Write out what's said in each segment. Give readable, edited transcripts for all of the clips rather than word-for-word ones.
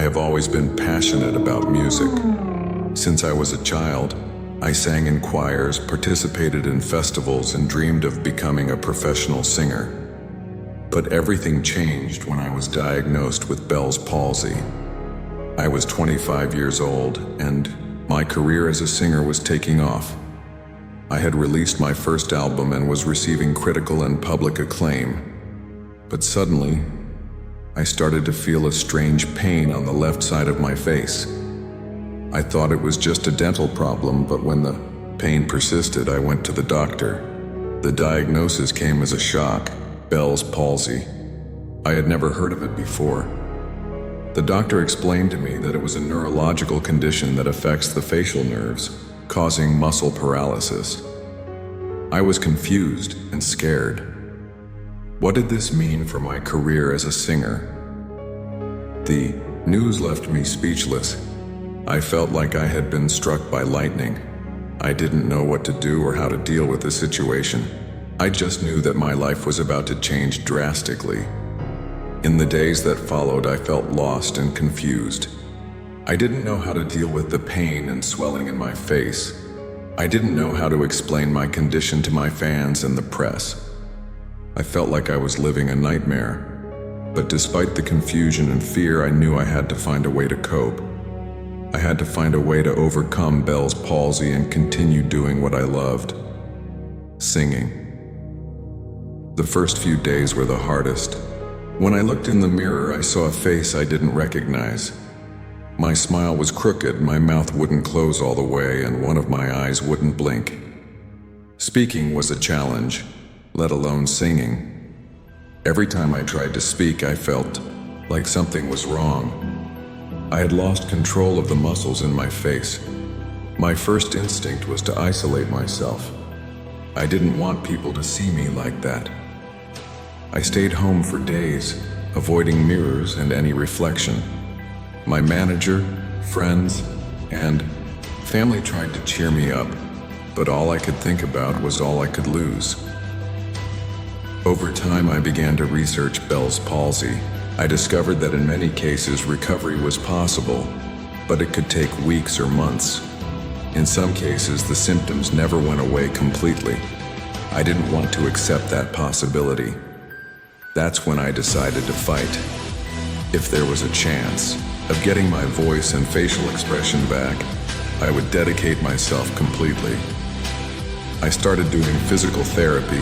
have always been passionate about music. Since I was a child, I sang in choirs, participated in festivals, and dreamed of becoming a professional singer. But everything changed when I was diagnosed with Bell's palsy. I was 25 years old, and my career as a singer was taking off. I had released my first album and was receiving critical and public acclaim. But suddenly, I started to feel a strange pain on the left side of my face. I thought it was just a dental problem, but when the pain persisted, I went to the doctor. The diagnosis came as a shock: Bell's palsy. I had never heard of it before. The doctor explained to me that it was a neurological condition that affects the facial nerves, causing muscle paralysis. I was confused and scared. What did this mean for my career as a singer? The news left me speechless. I felt like I had been struck by lightning. I didn't know what to do or how to deal with the situation. I just knew that my life was about to change drastically. In the days that followed, I felt lost and confused. I didn't know how to deal with the pain and swelling in my face. I didn't know how to explain my condition to my fans and the press. I felt like I was living a nightmare. But despite the confusion and fear, I knew I had to find a way to cope. I had to find a way to overcome Bell's palsy and continue doing what I loved: singing. The first few days were the hardest. When I looked in the mirror, I saw a face I didn't recognize. My smile was crooked, my mouth wouldn't close all the way, and one of my eyes wouldn't blink. Speaking was a challenge, let alone singing. Every time I tried to speak, I felt like something was wrong. I had lost control of the muscles in my face. My first instinct was to isolate myself. I didn't want people to see me like that. I stayed home for days, avoiding mirrors and any reflection. My manager, friends, and family tried to cheer me up, but all I could think about was all I could lose. Over time, I began to research Bell's palsy. I discovered that in many cases, recovery was possible, but it could take weeks or months. In some cases, the symptoms never went away completely. I didn't want to accept that possibility. That's when I decided to fight. If there was a chance of getting my voice and facial expression back, I would dedicate myself completely. I started doing physical therapy,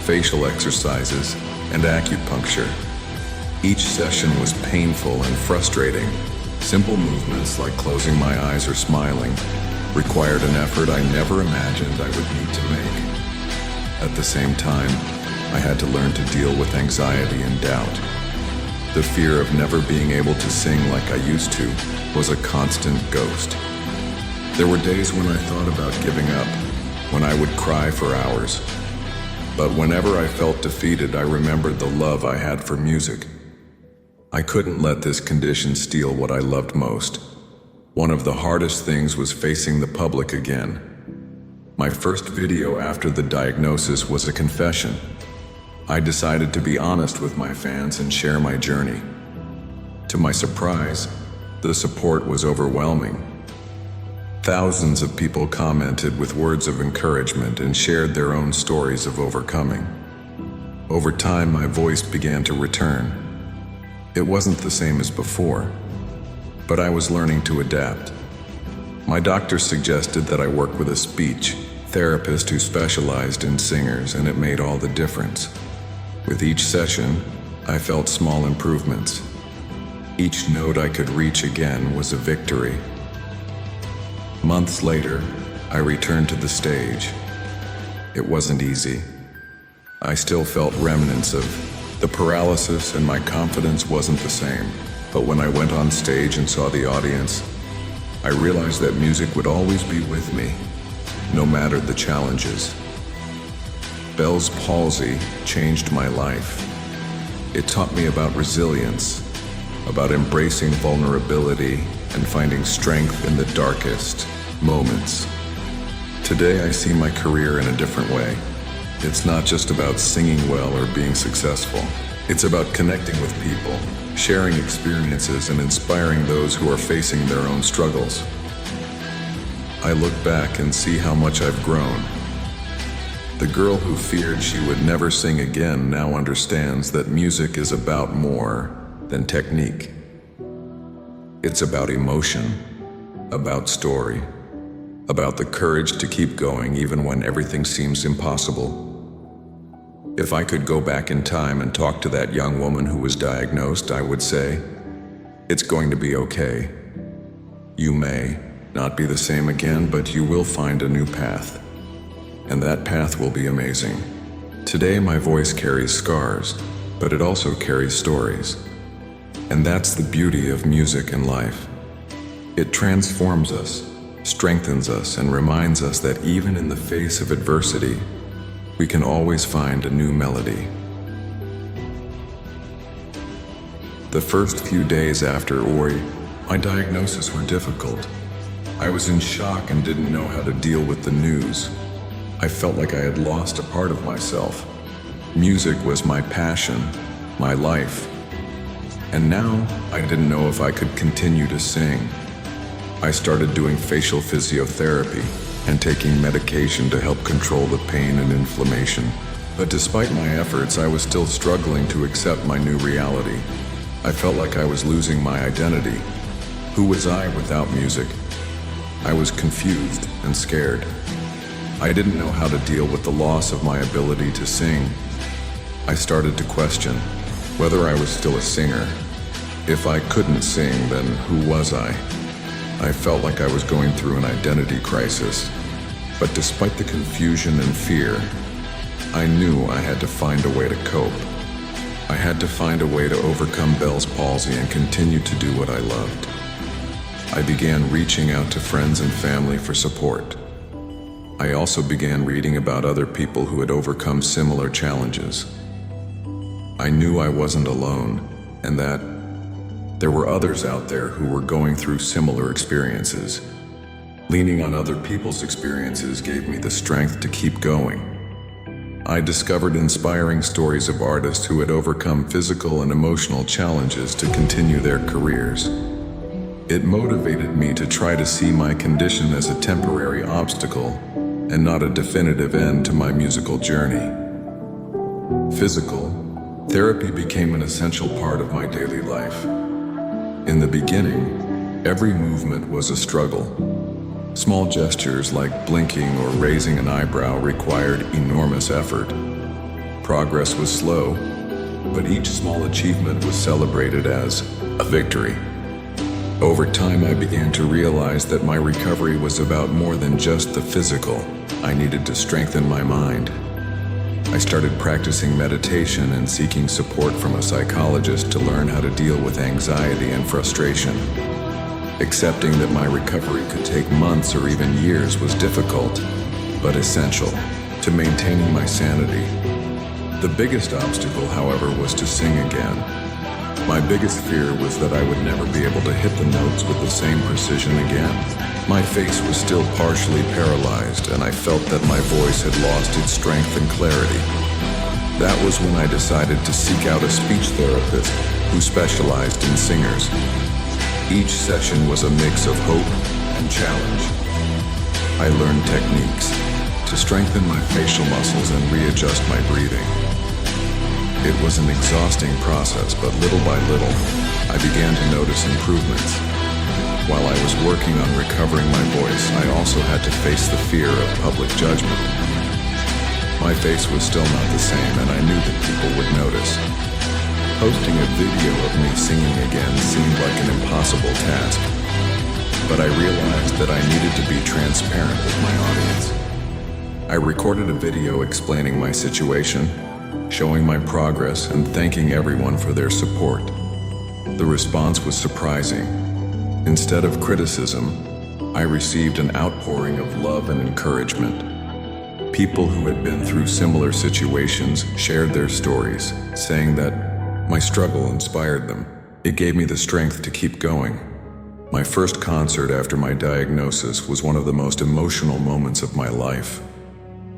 facial exercises, and acupuncture. Each session was painful and frustrating. Simple movements like closing my eyes or smiling required an effort I never imagined I would need to make. At the same time, I had to learn to deal with anxiety and doubt. The fear of never being able to sing like I used to was a constant ghost. There were days when I thought about giving up, when I would cry for hours. But whenever I felt defeated, I remembered the love I had for music. I couldn't let this condition steal what I loved most. One of the hardest things was facing the public again. My first video after the diagnosis was a confession. I decided to be honest with my fans and share my journey. To my surprise, the support was overwhelming. Thousands of people commented with words of encouragement and shared their own stories of overcoming. Over time, my voice began to return. It wasn't the same as before, but I was learning to adapt. My doctor suggested that I work with a speech therapist who specialized in singers, and it made all the difference. With each session, I felt small improvements. Each note I could reach again was a victory. Months later, I returned to the stage. It wasn't easy. I still felt remnants of the paralysis, and my confidence wasn't the same. But when I went on stage and saw the audience, I realized that music would always be with me, no matter the challenges. Bell's palsy changed my life. It taught me about resilience, about embracing vulnerability and finding strength in the darkest moments. Today I see my career in a different way. It's not just about singing well or being successful. It's about connecting with people, sharing experiences, and inspiring those who are facing their own struggles. I look back and see how much I've grown. The girl who feared she would never sing again now understands that music is about more than technique. It's about emotion, about story, about the courage to keep going even when everything seems impossible. If I could go back in time and talk to that young woman who was diagnosed, I would say, "It's going to be okay. You may not be the same again, but you will find a new path. And that path will be amazing." Today my voice carries scars, but it also carries stories. And that's the beauty of music and life. It transforms us, strengthens us, and reminds us that even in the face of adversity, we can always find a new melody. The first few days after my diagnosis were difficult. I was in shock and didn't know how to deal with the news. I felt like I had lost a part of myself. Music was my passion, my life. And now I didn't know if I could continue to sing. I started doing facial physiotherapy and taking medication to help control the pain and inflammation. But despite my efforts, I was still struggling to accept my new reality. I felt like I was losing my identity. Who was I without music? I was confused and scared. I didn't know how to deal with the loss of my ability to sing. I started to question whether I was still a singer. If I couldn't sing, then who was I? I felt like I was going through an identity crisis. But despite the confusion and fear, I knew I had to find a way to cope. I had to find a way to overcome Bell's palsy and continue to do what I loved. I began reaching out to friends and family for support. I also began reading about other people who had overcome similar challenges. I knew I wasn't alone, and that there were others out there who were going through similar experiences. Leaning on other people's experiences gave me the strength to keep going. I discovered inspiring stories of artists who had overcome physical and emotional challenges to continue their careers. It motivated me to try to see my condition as a temporary obstacle and not a definitive end to my musical journey. Physical therapy became an essential part of my daily life. In the beginning, every movement was a struggle. Small gestures like blinking or raising an eyebrow required enormous effort. Progress was slow, but each small achievement was celebrated as a victory. Over time, I began to realize that my recovery was about more than just the physical. I needed to strengthen my mind. I started practicing meditation and seeking support from a psychologist to learn how to deal with anxiety and frustration. Accepting that my recovery could take months or even years was difficult, but essential to maintaining my sanity. The biggest obstacle, however, was to sing again. My biggest fear was that I would never be able to hit the notes with the same precision again. My face was still partially paralyzed, and I felt that my voice had lost its strength and clarity. That was when I decided to seek out a speech therapist who specialized in singers. Each session was a mix of hope and challenge. I learned techniques to strengthen my facial muscles and readjust my breathing. It was an exhausting process, but little by little, I began to notice improvements. While I was working on recovering my voice, I also had to face the fear of public judgment. My face was still not the same, and I knew that people would notice. Posting a video of me singing again seemed like an impossible task, but I realized that I needed to be transparent with my audience. I recorded a video explaining my situation, showing my progress, and thanking everyone for their support. The response was surprising. Instead of criticism, I received an outpouring of love and encouragement. People who had been through similar situations shared their stories, saying that my struggle inspired them. It gave me the strength to keep going. My first concert after my diagnosis was one of the most emotional moments of my life.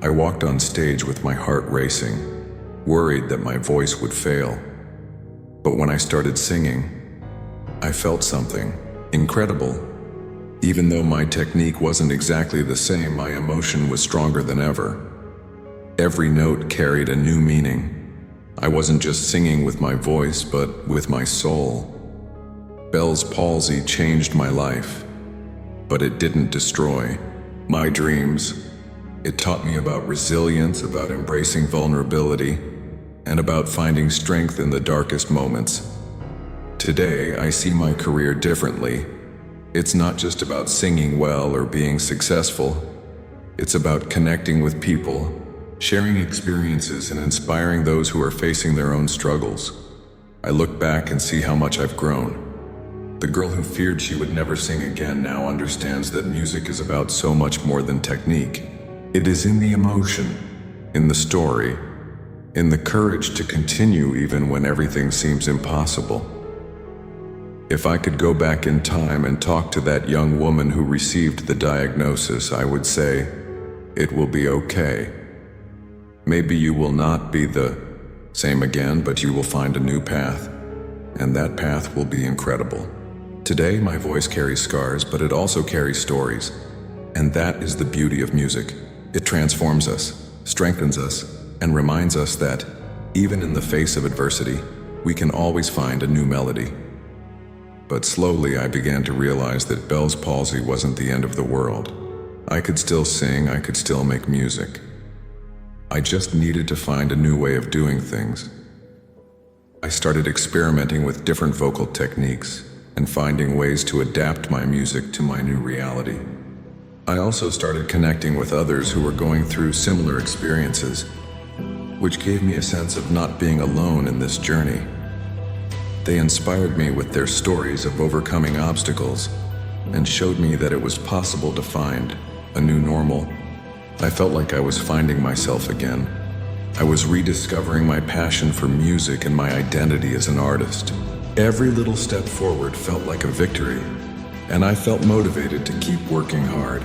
I walked on stage with my heart racing, worried that my voice would fail. But when I started singing, I felt something incredible. Even though my technique wasn't exactly the same, my emotion was stronger than ever. Every note carried a new meaning. I wasn't just singing with my voice, but with my soul. Bell's palsy changed my life, but it didn't destroy my dreams. It taught me about resilience, about embracing vulnerability, and about finding strength in the darkest moments. Today, I see my career differently. It's not just about singing well or being successful. It's about connecting with people, sharing experiences, and inspiring those who are facing their own struggles. I look back and see how much I've grown. The girl who feared she would never sing again now understands that music is about so much more than technique. It is in the emotion, in the story, in the courage to continue even when everything seems impossible. If I could go back in time and talk to that young woman who received the diagnosis, I would say, it will be okay. Maybe you will not be the same again, but you will find a new path, and that path will be incredible. Today, my voice carries scars, but it also carries stories. And that is the beauty of music. It transforms us, strengthens us, and reminds us that, even in the face of adversity, we can always find a new melody. But slowly I began to realize that Bell's palsy wasn't the end of the world. I could still sing, I could still make music. I just needed to find a new way of doing things. I started experimenting with different vocal techniques and finding ways to adapt my music to my new reality. I also started connecting with others who were going through similar experiences, which gave me a sense of not being alone in this journey. They inspired me with their stories of overcoming obstacles and showed me that it was possible to find a new normal. I felt like I was finding myself again. I was rediscovering my passion for music and my identity as an artist. Every little step forward felt like a victory, and I felt motivated to keep working hard.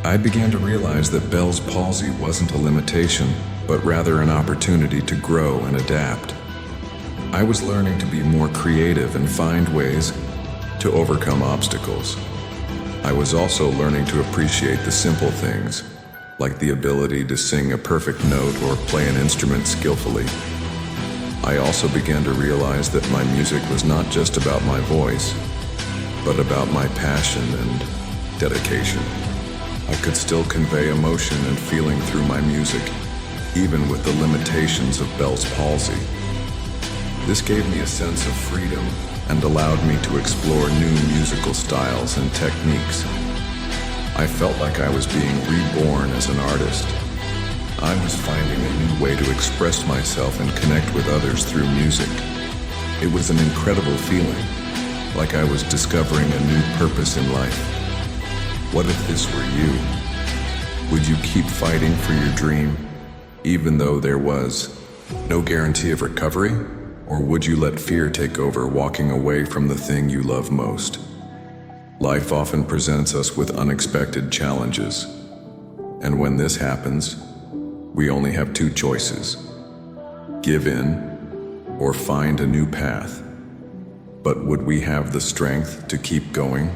I began to realize that Bell's palsy wasn't a limitation, but rather an opportunity to grow and adapt. I was learning to be more creative and find ways to overcome obstacles. I was also learning to appreciate the simple things, like the ability to sing a perfect note or play an instrument skillfully. I also began to realize that my music was not just about my voice, but about my passion and dedication. I could still convey emotion and feeling through my music, even with the limitations of Bell's palsy. This gave me a sense of freedom and allowed me to explore new musical styles and techniques. I felt like I was being reborn as an artist. I was finding a new way to express myself and connect with others through music. It was an incredible feeling, like I was discovering a new purpose in life. What if this were you? Would you keep fighting for your dream, even though there was no guarantee of recovery? Or would you let fear take over, walking away from the thing you love most? Life often presents us with unexpected challenges, and when this happens, we only have two choices: give in or find a new path. But would we have the strength to keep going?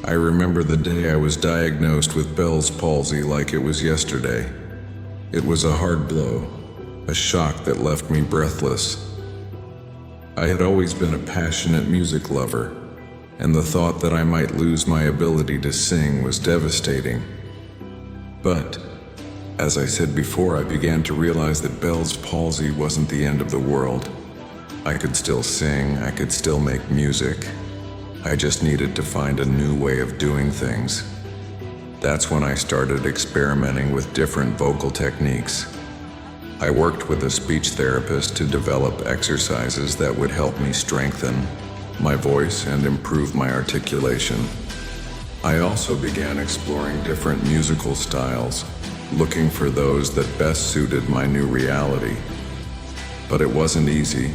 I remember the day I was diagnosed with Bell's palsy like it was yesterday. It was a hard blow, a shock that left me breathless. I had always been a passionate music lover, and the thought that I might lose my ability to sing was devastating. But, as I said before, I began to realize that Bell's palsy wasn't the end of the world. I could still sing, I could still make music. I just needed to find a new way of doing things. That's when I started experimenting with different vocal techniques. I worked with a speech therapist to develop exercises that would help me strengthen my voice and improve my articulation. I also began exploring different musical styles, looking for those that best suited my new reality. But it wasn't easy.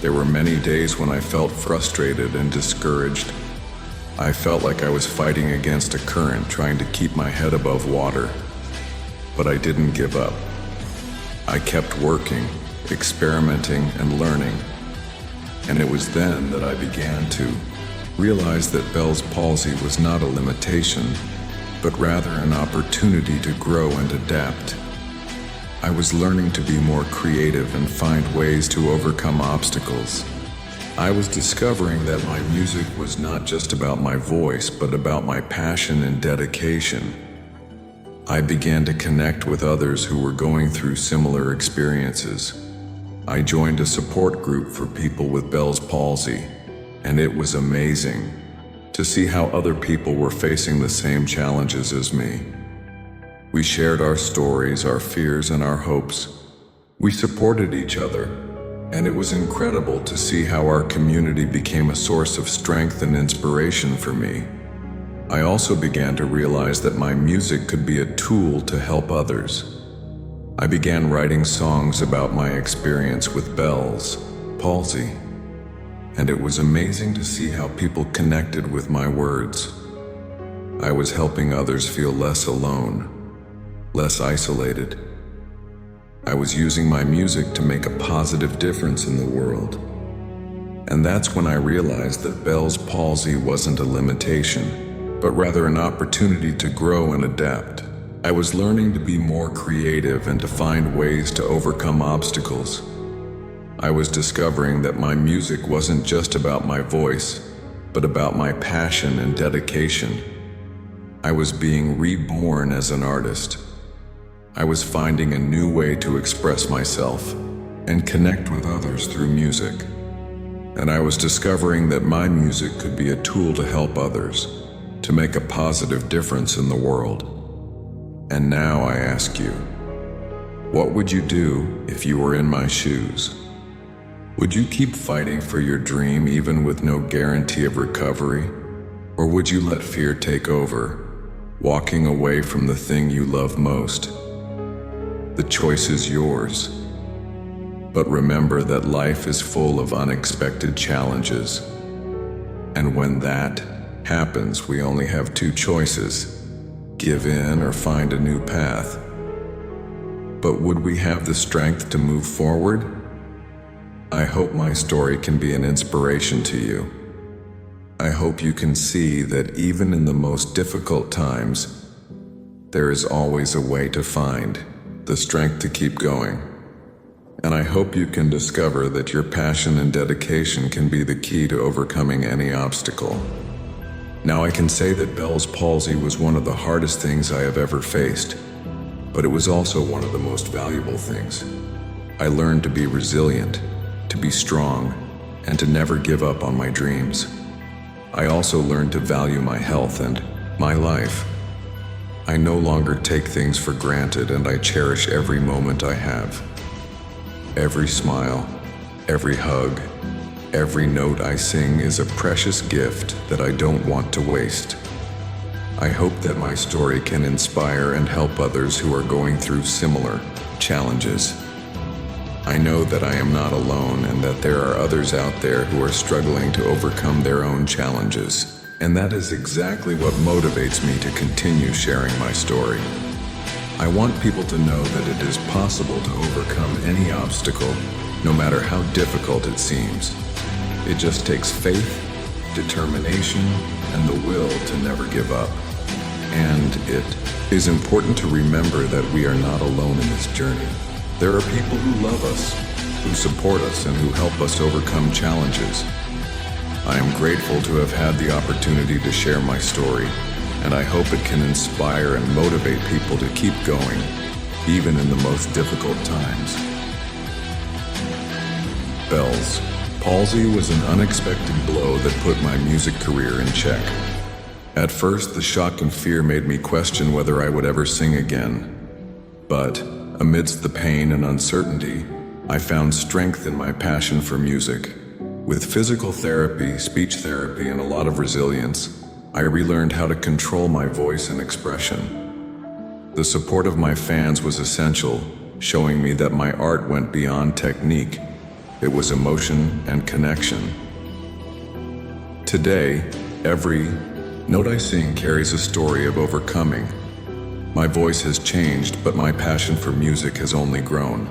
There were many days when I felt frustrated and discouraged. I felt like I was fighting against a current, trying to keep my head above water. But I didn't give up. I kept working, experimenting, and learning. And it was then that I began to realize that Bell's palsy was not a limitation, but rather an opportunity to grow and adapt. I was learning to be more creative and find ways to overcome obstacles. I was discovering that my music was not just about my voice, but about my passion and dedication. I began to connect with others who were going through similar experiences. I joined a support group for people with Bell's palsy, and it was amazing to see how other people were facing the same challenges as me. We shared our stories, our fears, and our hopes. We supported each other, and it was incredible to see how our community became a source of strength and inspiration for me. I also began to realize that my music could be a tool to help others. I began writing songs about my experience with Bell's palsy, and it was amazing to see how people connected with my words. I was helping others feel less alone, less isolated. I was using my music to make a positive difference in the world. And that's when I realized that Bell's palsy wasn't a limitation, but rather an opportunity to grow and adapt. I was learning to be more creative and to find ways to overcome obstacles. I was discovering that my music wasn't just about my voice, but about my passion and dedication. I was being reborn as an artist. I was finding a new way to express myself and connect with others through music. And I was discovering that my music could be a tool to help others, to make a positive difference in the world. And now I ask you, what would you do if you were in my shoes? Would you keep fighting for your dream even with no guarantee of recovery? Or would you let fear take over, walking away from the thing you love most? The choice is yours. But remember that life is full of unexpected challenges. And when that happens, we only have two choices: give in or find a new path. But would we have the strength to move forward? I hope my story can be an inspiration to you. I hope you can see that even in the most difficult times, there is always a way to find the strength to keep going. And I hope you can discover that your passion and dedication can be the key to overcoming any obstacle. Now I can say that Bell's palsy was one of the hardest things I have ever faced, but it was also one of the most valuable things. I learned to be resilient, to be strong, and to never give up on my dreams. I also learned to value my health and my life. I no longer take things for granted, and I cherish every moment I have. Every smile, every hug, every note I sing is a precious gift that I don't want to waste. I hope that my story can inspire and help others who are going through similar challenges. I know that I am not alone and that there are others out there who are struggling to overcome their own challenges. And that is exactly what motivates me to continue sharing my story. I want people to know that it is possible to overcome any obstacle, no matter how difficult it seems. It just takes faith, determination, and the will to never give up. And it is important to remember that we are not alone in this journey. There are people who love us, who support us, and who help us overcome challenges. I am grateful to have had the opportunity to share my story, and I hope it can inspire and motivate people to keep going, even in the most difficult times. Bell's palsy was an unexpected blow that put my music career in check. At first, the shock and fear made me question whether I would ever sing again. But amidst the pain and uncertainty, I found strength in my passion for music. With physical therapy, speech therapy, and a lot of resilience, I relearned how to control my voice and expression. The support of my fans was essential, showing me that my art went beyond technique. It was emotion and connection. Today, every note I sing carries a story of overcoming. My voice has changed, but my passion for music has only grown.